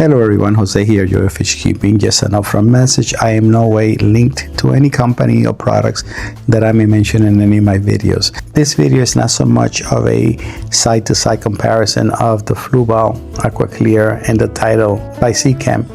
Hello everyone, Jose here, your fish keeping. Just an upfront message. I am no way linked to any company or products that I may mention in any of my videos. This video is not so much of a side-to-side comparison of the fluval, aquaclear, and the Tidal by Seachem.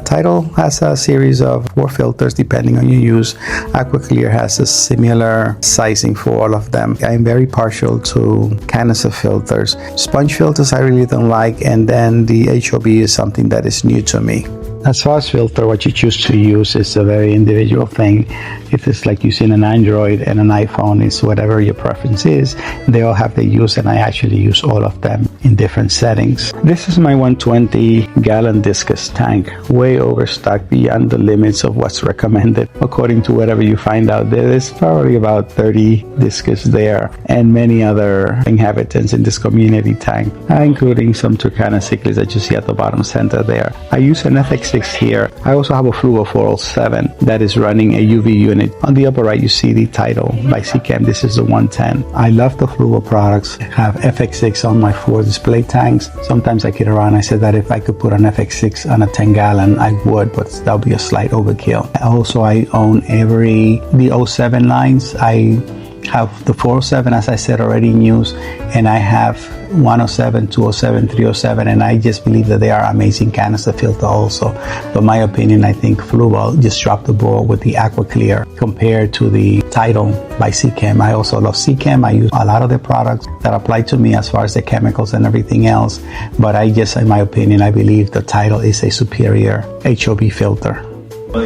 Tidal has a series of 4 filters depending on your use. Aquaclear has a similar sizing for all of them. I'm very partial to canister filters. Sponge filters I really don't like, and then the HOB is something that is new to me. As far as filter, what you choose to use is a very individual thing. If it's like using an Android and an iPhone, it's whatever your preference is. They all have their use, and I actually use all of them in different settings. This is my 120-gallon discus tank, way overstocked beyond the limits of what's recommended. According to whatever you find out there, there's probably about 30 discus there, and many other inhabitants in this community tank, including some Turkana cichlids that you see at the bottom center there. I use an FX6 here. I also have a fluval 407 that is running a UV unit. On the upper right, you see the Tidal by Seachem. This is the 110. I love the fluval products. I have FX6 on my 4 display tanks. Sometimes I kid around. I said that if I could put an FX6 on a 10-gallon, I would, but that would be a slight overkill. Also, I own the 07 lines. I have the 407, as I said, already in use, and I have 107, 207, 307, and I just believe that they are amazing canister filter also. But my opinion, I think fluval just dropped the ball with the aquaclear compared to the Tidal by Seachem. I also love Seachem. I use a lot of their products that apply to me as far as the chemicals and everything else, but I just, in my opinion, I believe the Tidal is a superior HOB filter.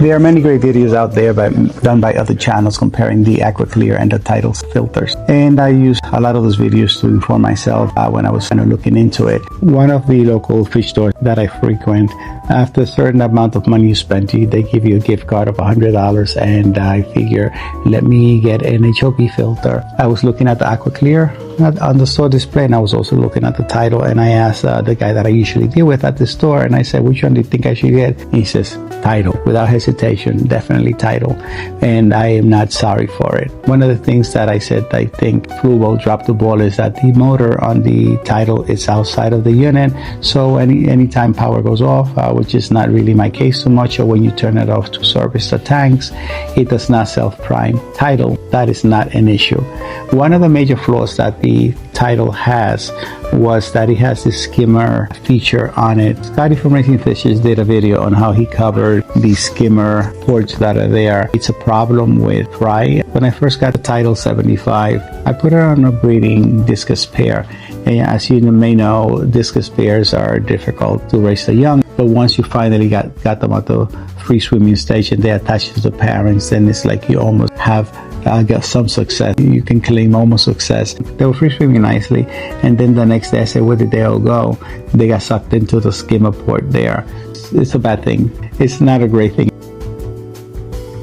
There are many great videos out there done by other channels comparing the aquaclear and the Tidal filters, and I use a lot of those videos to inform myself when I was kind of looking into it. One of the local fish stores that I frequent, after a certain amount of money you spend, they give you a gift card of $100, and I figure, let me get an HOB filter. I was looking at the aquaclear on the store display, and I was also looking at the Tidal, and I asked the guy that I usually deal with at the store, and I said, which one do you think I should get? And he says, Tidal. Without hesitation, definitely Tidal, and I am not sorry for it. One of the things that I said I think fluval dropped the ball is that the motor on the Tidal is outside of the unit, so anytime power goes off, which is not really my case too much, or when you turn it off to service the tanks, it does not self-prime. Tidal, that is not an issue. One of the major flaws that the Tidal has was that it has this skimmer feature on it. Scotty from Racing Fishes did a video on how he covered the skimmer ports that are there. It's a problem with fry. When I first got the Tidal 75, I put it on a breeding discus pair. And as you may know, discus pairs are difficult to raise the young, but once you finally got them at the free swimming stage and they attach to the parents, then it's like you almost have got some success. You can claim almost success. They were free swimming nicely, and then the next day I said, where did they all go? They got sucked into the skimmer port there. It's a bad thing. It's not a great thing.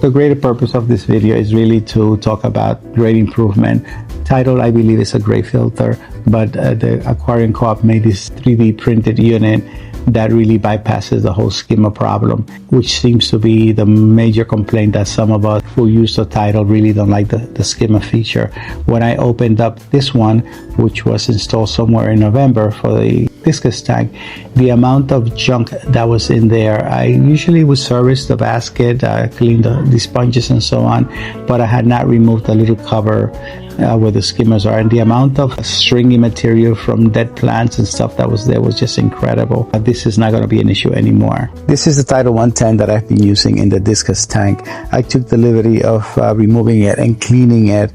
The greater purpose of this video is really to talk about grade improvement. Tidal, I believe, is a great filter, but the Aquarium Co-op made this 3D printed unit that really bypasses the whole skimmer problem, which seems to be the major complaint that some of us who use the Tidal really don't like the skimmer feature. When I opened up this one, which was installed somewhere in November for the discus tank, the amount of junk that was in there, I usually would service the basket, clean the sponges and so on, but I had not removed the little cover where the skimmers are, and the amount of stringy material from dead plants and stuff that was there was just incredible. This is not going to be an issue anymore. This is the Tidal 110 that I've been using in the discus tank. I took the liberty of removing it and cleaning it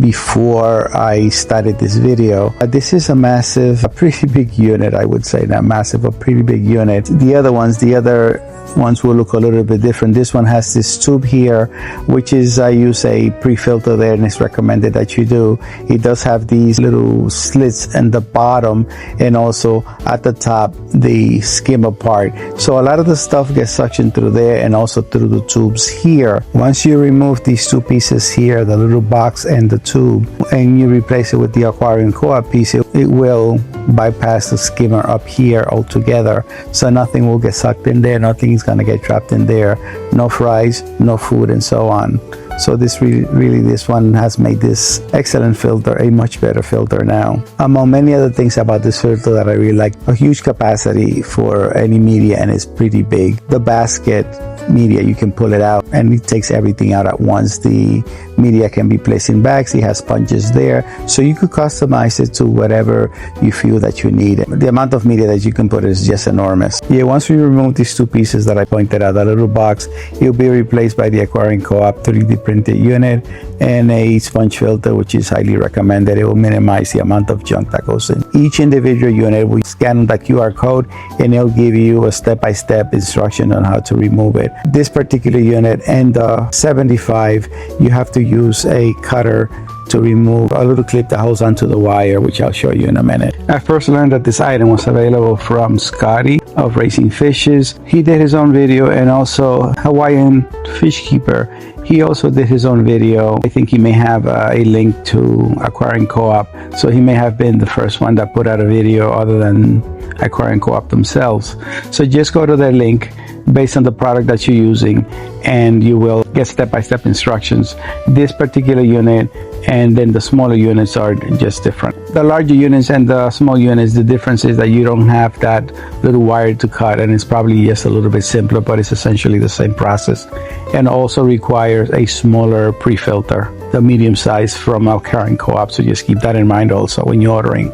before I started this video. This is a pretty big unit. I would say not massive, a pretty big unit. The other ones will look a little bit different. This one has this tube here, which is, I use a pre-filter there, and it's recommended that you do. It does have these little slits in the bottom and also at the top the skimmer part, so a lot of the stuff gets suctioned through there and also through the tubes here. Once you remove these two pieces here, the little box and the tube, and you replace it with the Aquarium Co-op piece, it will bypass the skimmer up here altogether, so nothing will get sucked in there, nothing is going to get trapped in there, no fries, no food, and so on. So this really this one has made this excellent filter a much better filter now. Among many other things about this filter that I really like, a huge capacity for any media, and it's pretty big. The basket media, you can pull it out and it takes everything out at once. The media can be placed in bags. It has sponges there, so you could customize it to whatever you feel that you need. The amount of media that you can put is just enormous. Yeah, once we remove these two pieces that I pointed out, that little box, it'll be replaced by the Aquarium Co-op 3D printed unit and a sponge filter, which is highly recommended. It will minimize the amount of junk that goes in. Each individual unit, we scan the QR code and it'll give you a step-by-step instruction on how to remove it. This particular unit and the 75, you have to use a cutter to remove a little clip that holds onto the wire, which I'll show you in a minute. I first learned that this item was available from Scotty of Racing Fishes. He did his own video, and also Hawaiian Fish Keeper. He also did his own video. I think he may have a link to Aquarium Co-op, so he may have been the first one that put out a video other than Aquarium Co-op themselves. So just go to their link based on the product that you're using, and you will get step-by-step instructions. This particular unit and then the smaller units are just different. The larger units and the small units, the difference is that you don't have that little wire to cut, and it's probably just a little bit simpler, but it's essentially the same process, and also requires a smaller pre-filter, the medium size from Aquarium Co-op. So just keep that in mind also when you're ordering.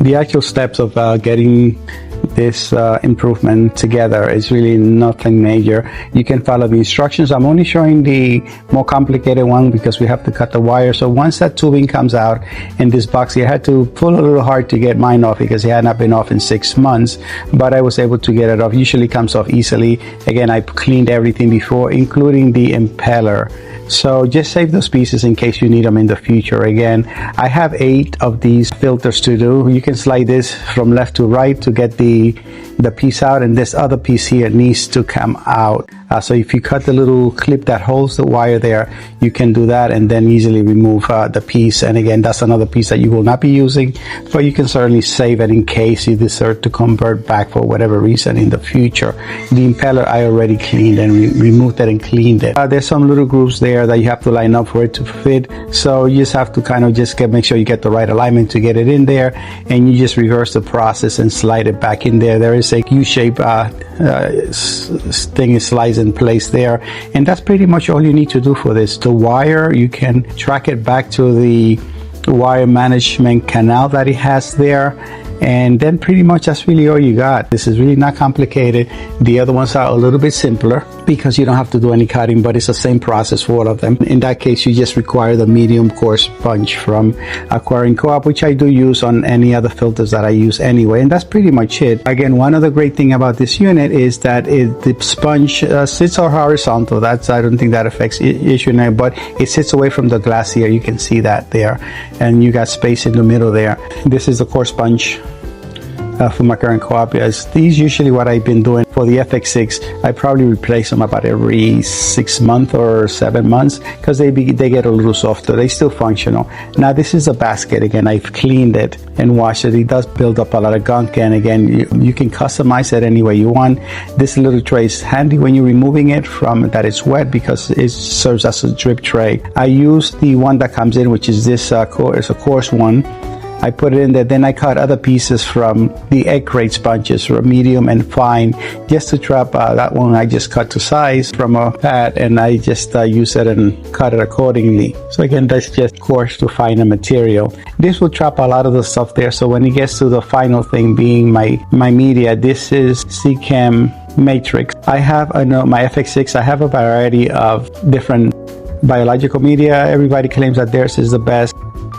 The actual steps of getting this improvement together is really nothing major. You can follow the instructions. I'm only showing the more complicated one because we have to cut the wire. So once that tubing comes out in this box, I had to pull a little hard to get mine off because it had not been off in 6 months, but I was able to get it off. Usually comes off easily. Again, I cleaned everything before, including the impeller. So just save those pieces in case you need them in the future. Again, I have 8 of these filters to do. You can slide this from left to right to get the piece out, and this other piece here needs to come out. So if you cut the little clip that holds the wire there, you can do that and then easily remove the piece. And again, that's another piece that you will not be using, but you can certainly save it in case you decide to convert back for whatever reason in the future. The impeller I already cleaned and removed it and cleaned it. There's some little grooves there that you have to line up for it to fit, so you just have to kind of just make sure you get the right alignment to get it in there, and you just reverse the process and slide it back in there. There is a U-shape thing slides in place there, and that's pretty much all you need to do for this. The wire, you can track it back to the wire management canal that it has there, and then pretty much that's really all you got. This is really not complicated. The other ones are a little bit simpler because you don't have to do any cutting, but it's the same process for all of them. In that case, you just require the medium coarse sponge from Aquarium Co-op, which I do use on any other filters that I use anyway, and that's pretty much it. Again, one other great thing about this unit is that the sponge sits horizontal. I don't think that affects issue now, but it sits away from the glass here. You can see that there, and you got space in the middle there. This is the coarse sponge for my current Co-op. These usually what I've been doing for the FX6, I probably replace them about every 6 months or 7 months because they get a little softer. They still functional. Now this is a basket. Again, I've cleaned it and washed it. It does build up a lot of gunk, and again, you can customize it any way you want. This little tray is handy when you're removing it from that it's wet because it serves as a drip tray. I use the one that comes in, which is this it's a coarse one. I put it in there, then I cut other pieces from the egg crate sponges for medium and fine, just to trap that one. I just cut to size from a pad, and I just use it and cut it accordingly. So again, that's just coarse to finer material. This will trap a lot of the stuff there, so when it gets to the final thing being my media, this is Seachem Matrix. I have my FX6, I have a variety of different biological media. Everybody claims that theirs is the best.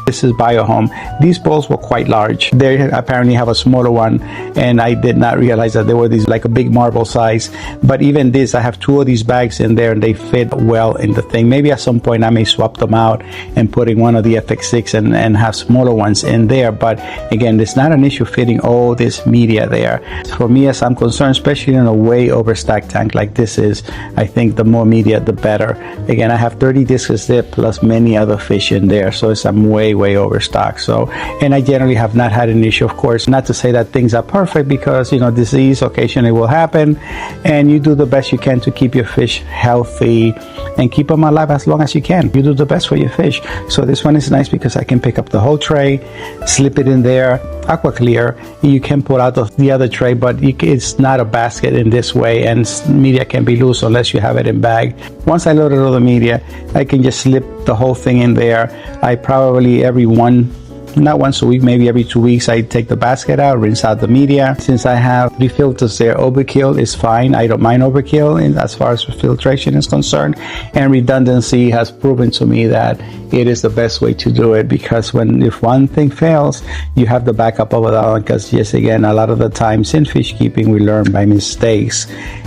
This is BioHome. These bowls were quite large. They apparently have a smaller one, and I did not realize that they were these like a big marble size. But even this, I have 2 of these bags in there, and they fit well in the thing. Maybe at some point I may swap them out and put in one of the FX6 and have smaller ones in there. But again, it's not an issue fitting all this media there. For me, as I'm concerned, especially in a way overstacked tank like this is, I think the more media, the better. Again, I have 30 discus there plus many other fish in there, so I'm way way overstocked. So, and I generally have not had an issue. Of course, not to say that things are perfect, because disease occasionally will happen, and you do the best you can to keep your fish healthy and keep them alive as long as you can. You do the best for your fish. So this one is nice because I can pick up the whole tray, slip it in there, aquaclear. You can pull out the other tray, but it's not a basket in this way, and media can be loose unless you have it in bag. Once I loaded all the media, I can just slip the whole thing in there. I probably not once a week, maybe every 2 weeks, I take the basket out, rinse out the media. Since I have 3 filters there, overkill is fine. I don't mind overkill as far as filtration is concerned. And redundancy has proven to me that it is the best way to do it, because if one thing fails, you have the backup of that one. Because yes, again, a lot of the times in fish keeping, we learn by mistakes.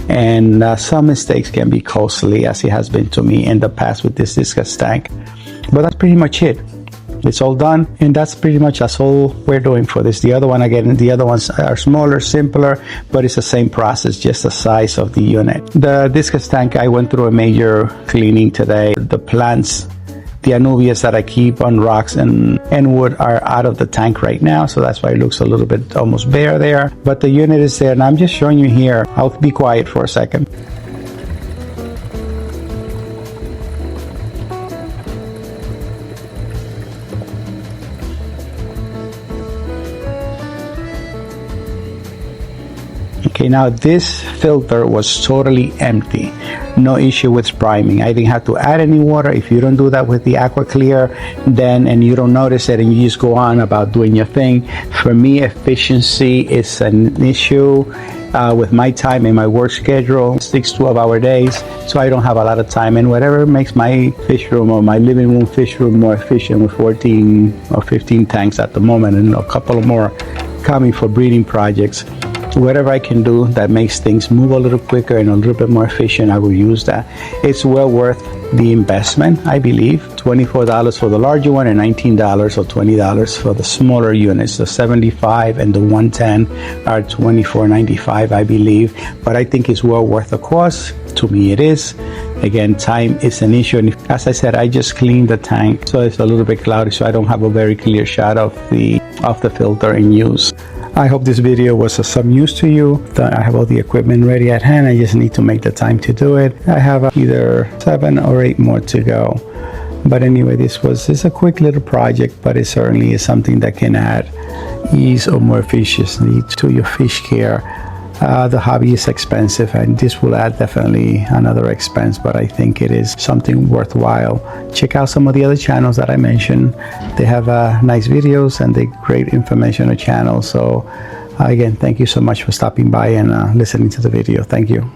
And some mistakes can be costly, as it has been to me in the past with this discus tank. But that's pretty much it. It's all done, and that's all we're doing for this. The other one, again, the other ones are smaller, simpler, but it's the same process, just the size of the unit. The discus tank, I went through a major cleaning today. The plants, the anubias that I keep on rocks and wood, are out of the tank right now, so that's why it looks a little bit almost bare there. But the unit is there, and I'm just showing you here. I'll be quiet for a second. Okay, now this filter was totally empty. No issue with priming. I didn't have to add any water. If you don't do that with the aquaclear, and you don't notice it, and you just go on about doing your thing. For me, efficiency is an issue with my time and my work schedule. 6 12-hour days, so I don't have a lot of time. And whatever makes my fish room or my living room fish room more efficient, with 14 or 15 tanks at the moment, and a couple more coming for breeding projects. Whatever I can do that makes things move a little quicker and a little bit more efficient, I will use that. It's well worth the investment, I believe. $24 for the larger one and $19 or $20 for the smaller units. The 75 and the 110 are $24.95, I believe. But I think it's well worth the cost. To me, it is. Again, time is an issue. And as I said, I just cleaned the tank, so it's a little bit cloudy, so I don't have a very clear shot of the filter in use. I hope this video was of some use to you. I have all the equipment ready at hand. I just need to make the time to do it. I have either 7 or 8 more to go. But anyway, this is a quick little project, but it certainly is something that can add ease or more efficiency to your fish care. The hobby is expensive, and this will add definitely another expense, but I think it is something worthwhile. Check out some of the other channels that I mentioned. They have nice videos and they great informational channels. So again, thank you so much for stopping by and listening to the video. Thank you.